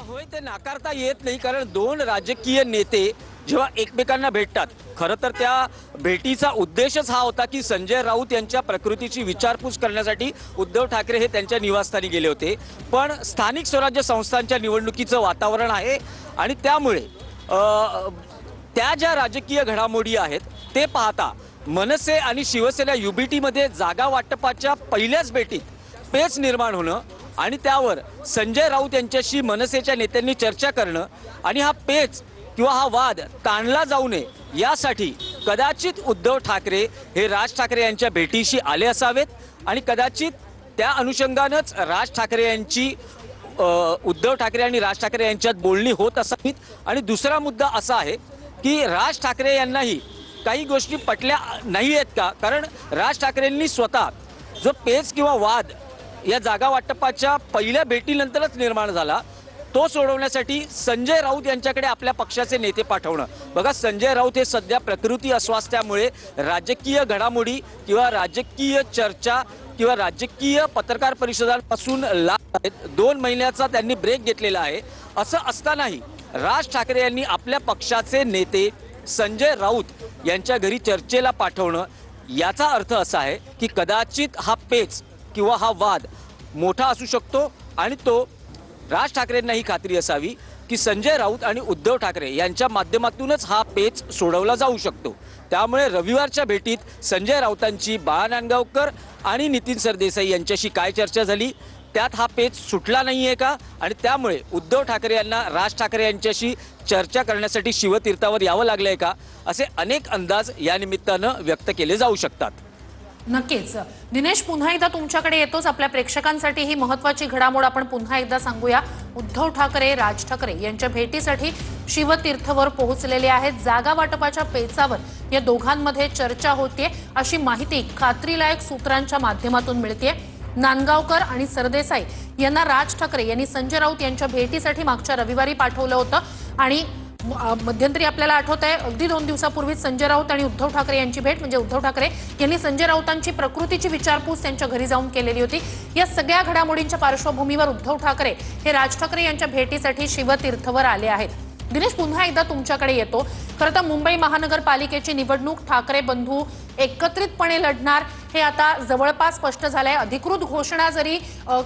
होय, ते नाकारता येत नाही, कारण दोन राजकीय नेते जेव्हा एकमेकांना भेटतात, खरं तर त्या भेटीचा उद्देशच हा होता की संजय राऊत यांच्या प्रकृतीची विचारपूस करण्यासाठी उद्धव ठाकरे हे त्यांच्या निवासस्थानी गेले होते. पण स्थानिक स्वराज्य संस्थांच्या निवडणुकीचं वातावरण आहे आणि त्यामुळे त्या ज्या राजकीय घडामोडी आहेत ते पाहता मनसे आणि शिवसेना युबीटीमध्ये जागा वाटपाच्या पहिल्याच भेटीत पेच निर्माण होणं आणि त्यावर संजय राऊत यांच्याशी मनसेच्या नेत्यांनी चर्चा करणं आणि हा पेच किंवा हा वाद ताणला जाऊ नये यासाठी कदाचित उद्धव ठाकरे हे राज ठाकरे यांच्या भेटीशी आले असावेत आणि कदाचित त्या अनुषंगानंच राज ठाकरे यांची उद्धव ठाकरे आणि राज ठाकरे यांच्यात बोलणी होत असावीत. आणि दुसरा मुद्दा असा आहे की राज ठाकरे यांनाही काही गोष्टी पटल्या नाही आहेत का, कारण राज ठाकरेंनी स्वतः जो पेच किंवा वाद या जागा वाटपाच्या पहिल्या भेटीनंतरच निर्माण झाला तो सोडवण्यासाठी संजय राऊत यांच्याकडे आपल्या पक्षाचे नेते पाठवणं. बघा, संजय राऊत हे सध्या प्रकृती अस्वास्थ्यामुळे राजकीय घडामोडी किंवा राजकीय चर्चा किंवा राजकीय पत्रकार परिषदांपासून लांब आहेत. 2 महिन्याचा त्यांनी ब्रेक घेतलेला आहे. असं असतानाही राज ठाकरे यांनी आपल्या पक्षाचे नेते संजय राऊत यांच्या घरी चर्चेला पाठवणं याचा अर्थ असा आहे की कदाचित हा पेच किंवा हा वाद मोठा असू शकतो आणि तो राज ठाकरेंना ही खात्री असावी की संजय राऊत आणि उद्धव ठाकरे यांच्या माध्यमातूनच हा पेच सोडवला जाऊ शकतो. त्यामुळे रविवारच्या भेटीत संजय राऊतांची बाळा नांदगावकर आणि नितीन सरदेसाई यांच्याशी काय चर्चा झाली, त्यात हा पेच सुटला नाहीये का आणि त्यामुळे उद्धव ठाकरे यांना राज ठाकरे यांच्याशी चर्चा करण्यासाठी शिवतीर्थावर यावं लागलंय का, असे अनेक अंदाज या निमित्तानं व्यक्त केले जाऊ शकतात. नक्कीच दिनेश, पुन्हा एकदा तुमच्याकडे येतोच. आपल्या प्रेक्षकांसाठी ही महत्त्वाची घडामोड आपण पुन्हा एकदा सांगूया. उद्धव ठाकरे राज ठाकरे यांच्या भेटीसाठी शिवतीर्थवर पोहोचलेले आहेत. जागा वाटपाच्या पेचावर या दोघांमध्ये चर्चा होतीये अशी माहिती खात्रीलायक सूत्रांच्या माध्यमातून मिळतेय. नांदगावकर आणि सरदेसाई यांना राज ठाकरे यांनी संजय राऊत यांच्या भेटीसाठी मागच्या रविवारी पाठवलं होतं आणि मध्यंतरी आपल्याला आठवत आहे अगदी 2 दिवसापूर्वी संजय राऊत आणि उद्धव ठाकरे यांची भेट, म्हणजे उद्धव ठाकरे यांनी संजय राऊतांची प्रकृतीची विचारपूस त्यांच्या घरी जाऊन केलेली होती. या सगळ्या घडामोडींच्या पार्श्वभूमीवर उद्धव ठाकरे हे राज ठाकरे यांच्या भेटीसाठी शिवतीर्थवर आले आहेत. दिनेश, पुन्हा एकदा तुमच्याकडे येतो. खरं तर मुंबई महानगरपालिकेची निवडणूक ठाकरे बंधू एकत्रितपणे लढणार हे आता जवळपास स्पष्ट झालंय. अधिकृत घोषणा जरी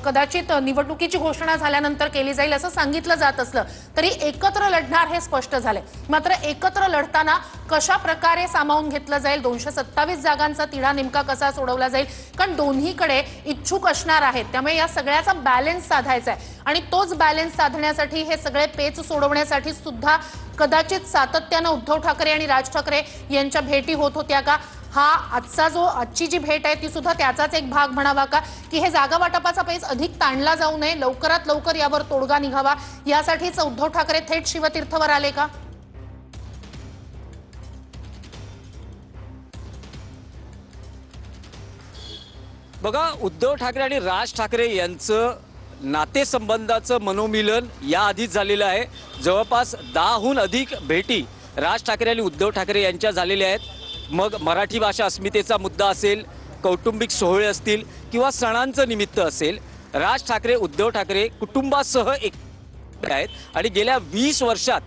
कदाचित निवडणुकीची घोषणा झाल्यानंतर केली जाईल असं सांगितलं जात असलं तरी एकत्र लढणार हे स्पष्ट झालंय. मात्र एकत्र लढताना कशा प्रकारे सामावून घेतलं जाईल, 227 जागांचा तिढा नेमका कसा सोडवला जाईल, कारण दोन्हीकडे इच्छुक असणार आहेत. त्यामुळे या सगळ्याचा बॅलन्स साधायचा आहे आणि तोच बॅलन्स साधण्यासाठी हे सगळे पेच सोडवण्यासाठी सुद्धा कदाचित सातत्यानं उद्धव ठाकरे आणि राज ठाकरे यांच्या भेटी होत होत्या का, हा आजची जी भेट आहे ती सुद्धा त्याचाच एक भाग म्हणावा का, की हे जागा वाटपाचा पेच अधिक ताणला जाऊ नये, लवकरात लवकर यावर तोडगा निघावा यासाठीच उद्धव ठाकरे थेट शिवतीर्थवर आले का? बघा, उद्धव ठाकरे आणि राज ठाकरे यांचं नातेसंबंधाचं मनोमिलन याआधीच झालेलं आहे. जवळपास 10हून अधिक भेटी राज ठाकरे आणि उद्धव ठाकरे यांच्या झालेल्या आहेत. मग मराठी भाषा अस्मितेचा मुद्दा असेल, कौटुंबिक सोहळे असतील किंवा सणांचं निमित्त असेल, राज ठाकरे उद्धव ठाकरे कुटुंबासह एक आहेत आणि गेल्या 20 वर्षात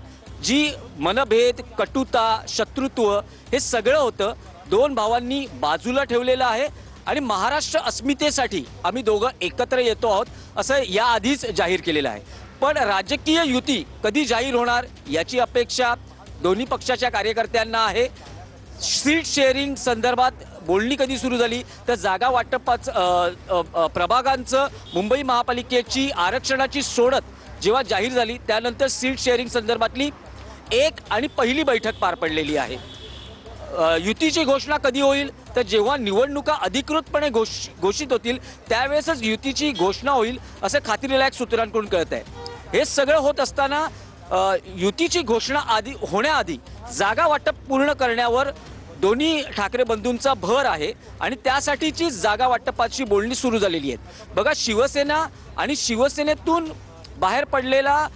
जी मनभेद, कटुता, शत्रुत्व हे सगळं होतं दोन भावांनी बाजूला ठेवलेलं आहे आणि महाराष्ट्र अस्मितेसाठी आम्ही दोघं एकत्र येतो आहोत असं याआधीच जाहीर केलेलं आहे. पण राजकीय युती कधी जाहीर होणार याची अपेक्षा दोन्ही पक्षाच्या कार्यकर्त्यांना आहे. सीट शेअरिंग संदर्भात बोलणी कधी सुरू झाली तर जागा वाटपाचं प्रभागांचं मुंबई महापालिकेची आरक्षणाची सोडत जेव्हा जाहीर झाली त्यानंतर सीट शेअरिंग संदर्भातली एक आणि पहिली बैठक पार पडलेली आहे. युतीची घोषणा कधी होईल तर जेव्हा निवडणुका अधिकृतपणे घोषित होतील त्यावेळेसच युतीची घोषणा होईल असं खात्रीलायक सूत्रांकडून कळत आहे. हे सगळं होत असताना युतीची घोषणा होण्याआधी जागा वाटप पूर्ण करण्यावर दोन्ही ठाकरे बंधूंचा भर आहे आणि त्यासाठीची जागा वाटपाची बोलणी सुरू झालेली आहेत. बघा, शिवसेना आणि शिवसेनेतून बाहेर पडलेला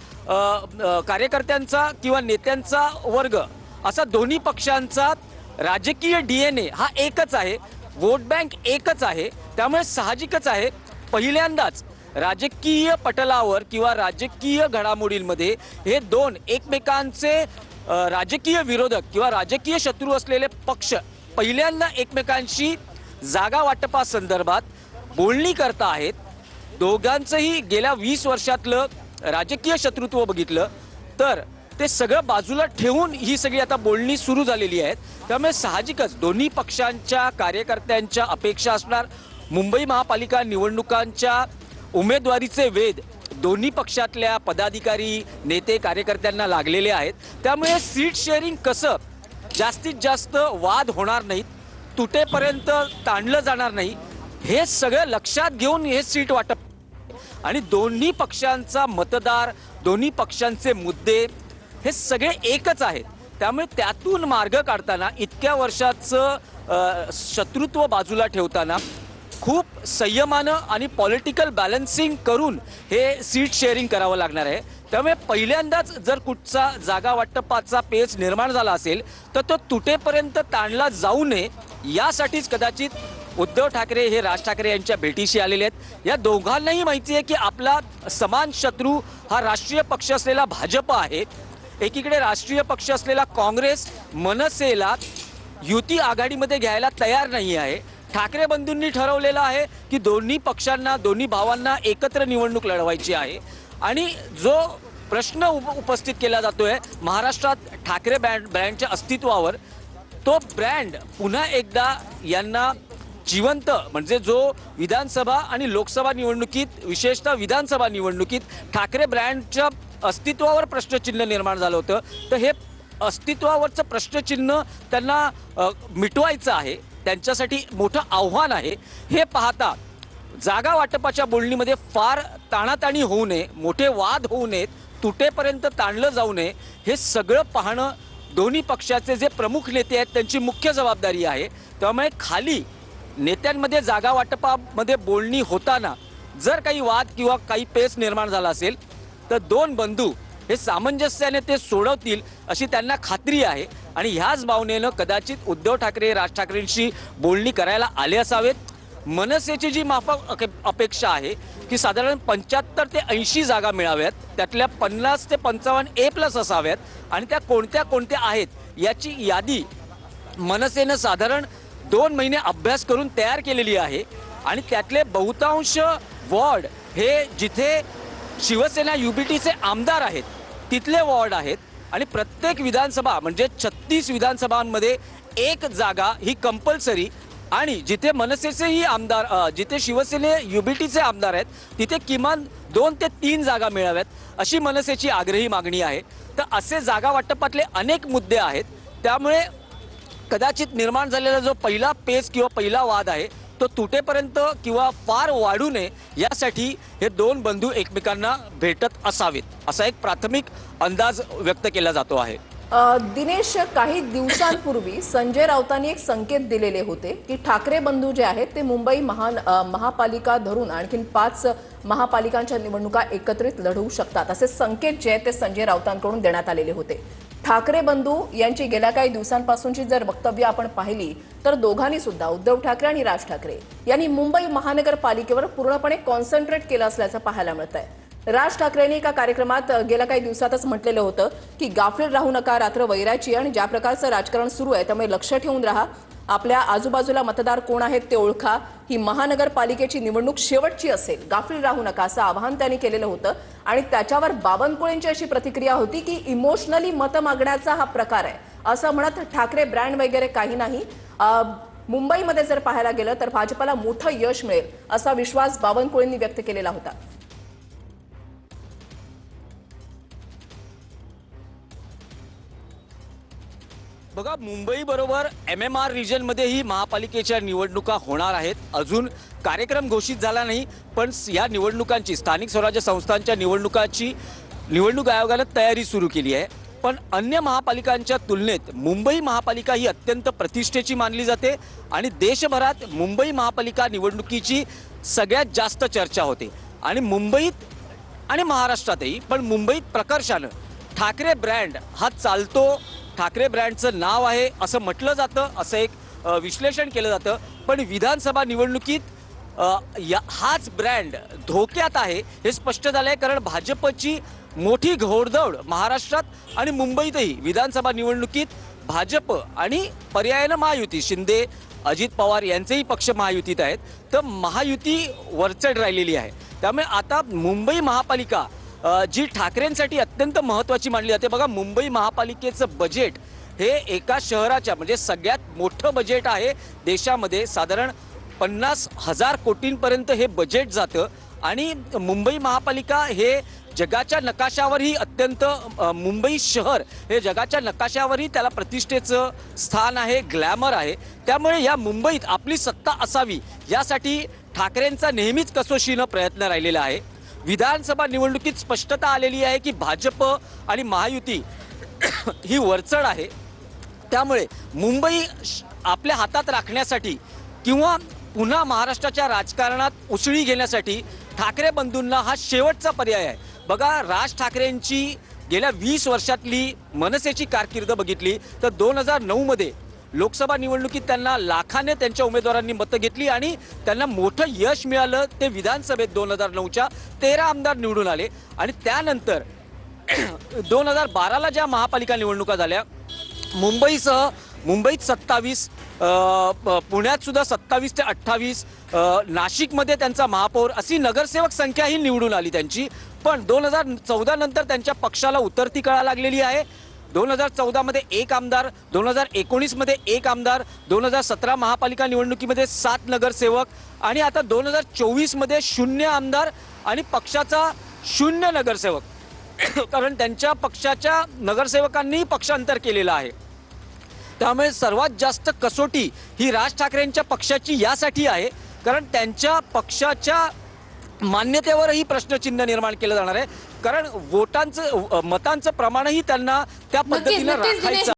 कार्यकर्त्यांचा किंवा नेत्यांचा वर्ग असा दोन्ही पक्षांचा राजकीय DNA हा एकच आहे, वोट बँक एकच आहे. त्यामुळे साहजिकच आहे पहिल्यांदाच राजकीय पटलावर किंवा राजकीय घडामोडींमध्ये हे दोन एकमेकांचे राजकीय विरोधक किंवा राजकीय शत्रू असलेले पक्ष पहिल्यांदा एकमेकांशी जागा वाटपासंदर्भात बोलणी करता आहेत. दोघांचंही गेल्या 20 वर्षातलं राजकीय शत्रुत्व बघितलं तर ते सगळं बाजूला ठेवून ही सगळी आता बोलणी सुरू झालेली आहेत. त्यामुळे साहजिकच दोन्ही पक्षांच्या कार्यकर्त्यांच्या अपेक्षा असणार. मुंबई महापालिका निवडणुकांच्या उमेदवारीचे वेध दोन्ही पक्षातल्या पदाधिकारी नेते कार्यकर्त्यांना लागलेले आहेत. त्यामुळे सीट शेअरिंग कसं जास्तीत जास्त वाद होणार नाहीत, तुटेपर्यंत ताणलं जाणार नाही, हे सगळं लक्षात घेऊन हे सीट वाटप आणि दोन्ही पक्षांचा मतदार, दोन्ही पक्षांचे मुद्दे हे सगळे एकच आहेत. त्यामुळे त्यातून मार्ग काढताना इतक्या वर्षाचं शत्रुत्व बाजूला ठेवताना खूप संयमानं आणि पॉलिटिकल बॅलन्सिंग करून हे सीट शेअरिंग करावं लागणार आहे. त्यामुळे पहिल्यांदाच जर कुठचा जागा वाटपाचा पेच निर्माण झाला असेल तर तो तुटेपर्यंत ताणला जाऊ नये यासाठीच कदाचित उद्धव ठाकरे हे राज ठाकरे यांच्या भेटीशी आलेले आहेत. या दोघांनाही माहिती आहे की आपला समान शत्रू हा राष्ट्रीय पक्ष असलेला भाजप आहे. एकीकडे राष्ट्रीय पक्ष असलेला काँग्रेस मनसेला युती आघाडीमध्ये घ्यायला तयार नाही आहे. ठाकरे बंधूंनी ठरवलेलं आहे की दोन्ही पक्षांना, दोन्ही भावांना एकत्र निवडणूक लढवायची आहे. आणि जो प्रश्न उपस्थित केला जातोय महाराष्ट्रात ठाकरे ब्रँडच्या अस्तित्वावर, तो ब्रँड पुन्हा एकदा यांना जिवंत म्हणजे जो विधानसभा आणि लोकसभा निवडणुकीत विशेषतः विधानसभा निवडणुकीत ठाकरे ब्रँडच्या अस्तित्वावर प्रश्नचिन्ह निर्माण झालं होतं, तर हे अस्तित्वावरचं प्रश्नचिन्ह त्यांना मिटवायचं आहे. त्यांच्यासाठी मोठं आव्हान आहे. हे पाहता जागा वाटपाच्या बोलणीमध्ये फार ताणाताणी होऊ नये, मोठे वाद होऊ नयेत, तुटेपर्यंत ताणलं जाऊ नये, हे सगळं पाहणं दोन्ही पक्षाचे जे प्रमुख नेते आहेत त्यांची मुख्य जबाबदारी आहे. त्यामुळे खाली नेत्यांमध्ये जागा वाटपामध्ये बोलणी होताना जर काही वाद किंवा काही पेच निर्माण झाला असेल तर दोन बंधू हे सामंजस्याने ते सोडवतील अशी त्यांना खात्री आहे. आणि ह्याच भावनेनं कदाचित उद्धव ठाकरे राज ठाकरेंशी बोलणी करायला आले असावेत. मनसेची जी माफक अपेक्षा आहे की साधारण 75 ते 80 जागा मिळाव्यात, त्यातल्या 50 ते 55A+ असाव्यात आणि त्या कोणत्या कोणत्या आहेत याची यादी मनसेनं साधारण 2 महिने अभ्यास करून तयार केलेली आहे. आणि त्यातले बहुतांश वॉर्ड हे जिथे शिवसेना युबीटीचे आमदार आहेत तिथले वॉर्ड आहेत. आणि प्रत्येक विधानसभा म्हणजे 36 विधानसभांमध्ये एक जागा ही कंपल्सरी, आणि जिथे मनसेचेही आमदार, जिथे शिवसेने युबीटीचे आमदार आहेत तिथे किमान 2 ते 3 जागा मिळाव्यात अशी मनसेची आग्रही मागणी आहे. तर असे जागा वाटपातले अनेक मुद्दे आहेत. त्यामुळे कदाचित निर्माण झालेला जो पहिला पेच किंवा पहिला वाद आहे तो तुटेपर्यंत किंवा फार वाढू नये यासाठी हे दोन बंधू एकमेकांना भेटत असावेत असा एक प्राथमिक अंदाज व्यक्त केला जातो आहे. दिनेश, काही दिवसांपूर्वी संजय राऊतांनी एक संकेत दिलेले होते की ठाकरे बंधू जे आहेत ते मुंबई महापालिका धरून आणखीन 5 महापालिकांच्या निवडणुका एकत्रित लढवू शकतात, असे संकेत जे आहेत ते संजय राऊतांकडून देण्यात आलेले होते. ठाकरे बंधू यांची गेल्या काही दिवसांपासूनची जर वक्तव्य आपण पाहिली तर दोघांनी सुद्धा, उद्धव ठाकरे आणि राज ठाकरे यांनी मुंबई महानगरपालिकेवर पूर्णपणे कॉन्सन्ट्रेट केलं असल्याचं पाहायला मिळत आहे. राज ठाकरेंनी एका कार्यक्रमात गेल्या काही दिवसातच म्हटलेलं होतं की गाफील राहू नका, रात्र वैराची आणि ज्या प्रकारचं राजकारण सुरू आहे त्यामुळे लक्ष ठेवून राहा, आपल्या आजूबाजूला मतदार कोण आहेत ते ओळखा, ही महानगरपालिकेची निवडणूक शेवटची असेल, गाफील राहू नका असं आवाहन त्यांनी केलेलं होतं. आणि त्याच्यावर बावनकुळेंची अशी प्रतिक्रिया होती की इमोशनली मतं मागण्याचा हा प्रकार आहे असं म्हणत ठाकरे ब्रँड वगैरे काही नाही, मुंबईमध्ये जर पाहायला गेलं तर भाजपला मोठं यश मिळेल असा विश्वास बावनकुळेंनी व्यक्त केलेला होता. बघा, मुंबई बरोबर MMR रिजनमध्येही महापालिकेच्या निवडणुका होणार आहेत. अजून कार्यक्रम घोषित झाला नाही, पण या निवडणुकांची, स्थानिक स्वराज्य संस्थांच्या निवडणुकाची निवडणूक आयोगानं तयारी सुरू केली आहे. पण अन्य महापालिकांच्या तुलनेत मुंबई महापालिका ही अत्यंत प्रतिष्ठेची मानली जाते आणि देशभरात मुंबई महापालिका निवडणुकीची सगळ्यात जास्त चर्चा होते. आणि मुंबईत आणि महाराष्ट्रातही, पण मुंबईत प्रकर्षानं ठाकरे ब्रँड हा चालतो, ठाकरे ब्रँडचं नाव आहे असं म्हटलं जातं, असं एक विश्लेषण केलं जातं. पण विधानसभा निवडणुकीत हाच ब्रँड धोक्यात आहे हे स्पष्ट झालं आहे. कारण भाजपची मोठी घोडदौड महाराष्ट्रात आणि मुंबईतही विधानसभा निवडणुकीत भाजप आणि पर्यायानं महायुती, शिंदे अजित पवार यांचेही पक्ष महायुतीत आहेत, तर महायुती वरचढ राहिलेली आहे. त्यामुळे आता मुंबई महापालिका जी ठाकरेंसाठी अत्यंत महत्त्वाची मानली जाते. बघा, मुंबई महापालिकेचं बजेट हे एका शहराच्या म्हणजे सगळ्यात मोठं बजेट आहे देशामध्ये. साधारण 50,000 कोटींपर्यंत हे बजेट जातं आणि मुंबई महापालिका हे जगाच्या नकाशावरही अत्यंत मुंबई शहर हे जगाच्या नकाशावरही त्याला प्रतिष्ठेचं स्थान आहे, ग्लॅमर आहे. त्यामुळे या मुंबईत आपली सत्ता असावी यासाठी ठाकरेंचा नेहमीच कसोशीनं प्रयत्न राहिलेला आहे. विधानसभा निवडणुकीत स्पष्टता आलेली आहे की भाजप आणि महायुती ही वरचढ आहे. त्यामुळे मुंबई आपल्या हातात राखण्यासाठी किंवा पुन्हा महाराष्ट्राच्या राजकारणात उसळी घेण्यासाठी ठाकरे बंधूंना हा शेवटचा पर्याय आहे. बघा, राज ठाकरेंची गेल्या 20 वर्षातली मनसेची कारकीर्द बघितली तर 2009 मध्ये लोकसभा निवडणुकीत त्यांना लाखाने त्यांच्या उमेदवारांनी मतं घेतली आणि त्यांना मोठं यश मिळालं. ते विधानसभेत 2009च्या 13 आमदार निवडून आले आणि त्यानंतर 2012ला ज्या महापालिका निवडणुका झाल्या, मुंबईत 27, पुण्यात सुद्धा 27 ते 28, नाशिकमध्ये त्यांचा महापौर अशी नगरसेवक संख्या ही निवडून आली त्यांची. पण 2014 नंतर त्यांच्या पक्षाला उतरती कळा लागलेली आहे. 2014 मध्ये 1 आमदार, 2019 मध्ये 1 आमदार, 2017 महापालिका निवडणुकीमध्ये 7 नगरसेवक आणि आता 2024 मध्ये 0 आमदार आणि पक्षाचा 0 नगरसेवक. कारण त्यांच्या पक्षाच्या नगरसेवकांनी पक्षांतर केलेलं आहे. त्यामुळे सर्वात जास्त कसोटी ही राज ठाकरेंच्या पक्षाची यासाठी आहे कारण त्यांच्या पक्षाच्या मान्यतेवरही प्रश्नचिन्ह निर्माण केलं जाणार आहे. कारण मतांचं प्रमाणही त्यांना त्या पद्धतीने राखायचं